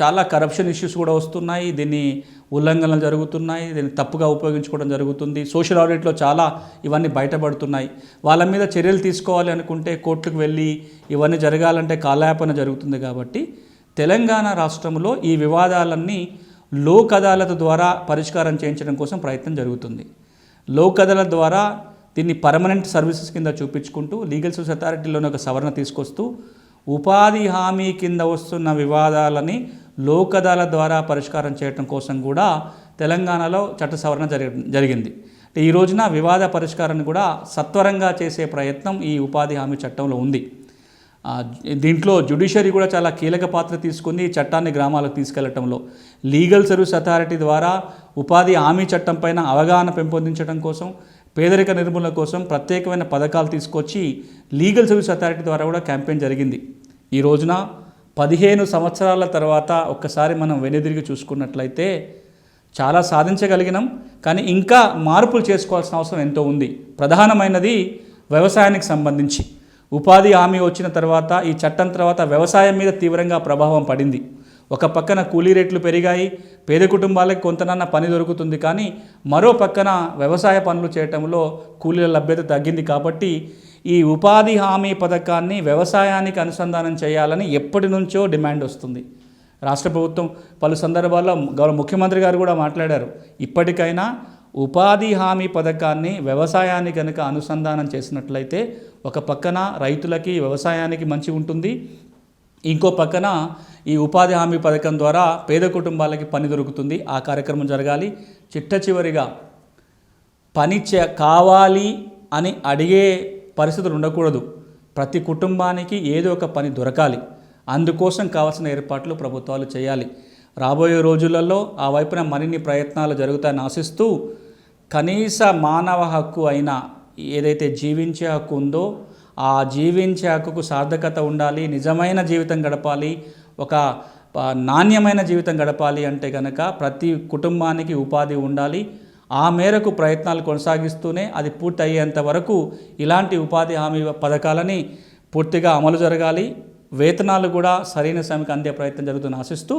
చాలా corruption issues కూడా వస్తున్నాయి, దీన్ని ఉల్లంఘనలు జరుగుతున్నాయి, దీన్ని తప్పుగా ఉపయోగించుకోవడం జరుగుతుంది. సోషల్ ఆడిట్లో చాలా ఇవన్నీ బయటపడుతున్నాయి. వాళ్ళ మీద చర్యలు తీసుకోవాలి అనుకుంటే కోర్టుకు వెళ్ళి ఇవన్నీ జరగాలంటే కాలయాపన జరుగుతుంది. కాబట్టి తెలంగాణ రాష్ట్రంలో ఈ వివాదాలన్నీ లోక్ అదాలత్ ద్వారా పరిష్కారం చేయించడం కోసం ప్రయత్నం జరుగుతుంది. లోక్ అదాలత్ ద్వారా దీన్ని పర్మనెంట్ సర్వీసెస్ కింద చూపించుకుంటూ లీగల్ సర్వీస్ అథారిటీలోనే ఒక సవరణ తీసుకొస్తూ ఉపాధి హామీ కింద వస్తున్న వివాదాలని లోక్ అదాలత్ ద్వారా పరిష్కారం చేయడం కోసం కూడా తెలంగాణలో చట్ట సవరణ జరిగింది. ఈ రోజున వివాద పరిష్కారాన్ని కూడా సత్వరంగా చేసే ప్రయత్నం ఈ ఉపాధి హామీ చట్టంలో ఉంది. దీంట్లో జ్యుడిషియరీ కూడా చాలా కీలక పాత్ర తీసుకుని చట్టాన్ని గ్రామాలకు తీసుకెళ్లడంలో, లీగల్ సర్వీస్ అథారిటీ ద్వారా ఉపాధి హామీ చట్టం పైన అవగాహన పెంపొందించడం కోసం, పేదరిక నిర్మూలన కోసం ప్రత్యేకమైన పథకాలు తీసుకొచ్చి లీగల్ సర్వీస్ అథారిటీ ద్వారా కూడా క్యాంపెయిన్ జరిగింది. ఈ రోజున 15 సంవత్సరాల తర్వాత ఒక్కసారి మనం వెనుదిరిగి చూసుకున్నట్లయితే చాలా సాధించగలిగినాం. కానీ ఇంకా మార్పులు చేసుకోవాల్సిన అవసరం ఎంతో ఉంది. ప్రధానమైనది వ్యవసాయానికి సంబంధించి ఉపాధి హామీ వచ్చిన తర్వాత, ఈ చట్టం తర్వాత వ్యవసాయం మీద తీవ్రంగా ప్రభావం పడింది. ఒక పక్కన కూలీ రేట్లు పెరిగాయి, పేద కుటుంబాలకు కొంతనన్నా పని దొరుకుతుంది. కానీ మరో పక్కన వ్యవసాయ పనులు చేయటంలో కూలీల లభ్యత తగ్గింది. కాబట్టి ఈ ఉపాధి హామీ పథకాన్ని వ్యవసాయానికి అనుసంధానం చేయాలని ఎప్పటి నుంచో డిమాండ్ వస్తుంది. రాష్ట్ర ప్రభుత్వం పలు సందర్భాల్లో గౌరవ ముఖ్యమంత్రి గారు కూడా మాట్లాడారు. ఇప్పటికైనా ఉపాధి హామీ పథకాన్ని వ్యవసాయానికి కనుక అనుసంధానం చేసినట్లయితే ఒక పక్కన రైతులకి వ్యవసాయానికి మంచి ఉంటుంది, ఇంకో పక్కన ఈ ఉపాధి హామీ పథకం ద్వారా పేద కుటుంబాలకి పని దొరుకుతుంది. ఆ కార్యక్రమం జరగాలి. చిట్ట చివరిగా పని కావాలి అని అడిగే పరిస్థితులు ఉండకూడదు. ప్రతి కుటుంబానికి ఏదో ఒక పని దొరకాలి. అందుకోసం కావాల్సిన ఏర్పాట్లు ప్రభుత్వాలు చేయాలి. రాబోయే రోజులలో ఆ వైపున మరిన్ని ప్రయత్నాలు జరుగుతాయని ఆశిస్తూ, కనీస మానవ హక్కు అయిన ఏదైతే జీవించే హక్కు ఉందో ఆ జీవించే హక్కుకు సార్థకత ఉండాలి. నిజమైన జీవితం గడపాలి, ఒక నాణ్యమైన జీవితం గడపాలి అంటే కనుక ప్రతి కుటుంబానికి ఉపాధి ఉండాలి. ఆ మేరకు ప్రయత్నాలు కొనసాగిస్తూనే అది పూర్తి అయ్యేంత వరకు ఇలాంటి ఉపాధి హామీ పథకాలని పూర్తిగా అమలు జరగాలి. వేతనాలు కూడా సరైన సమయానికి అందే ప్రయత్నం జరుగుతుందని ఆశిస్తూ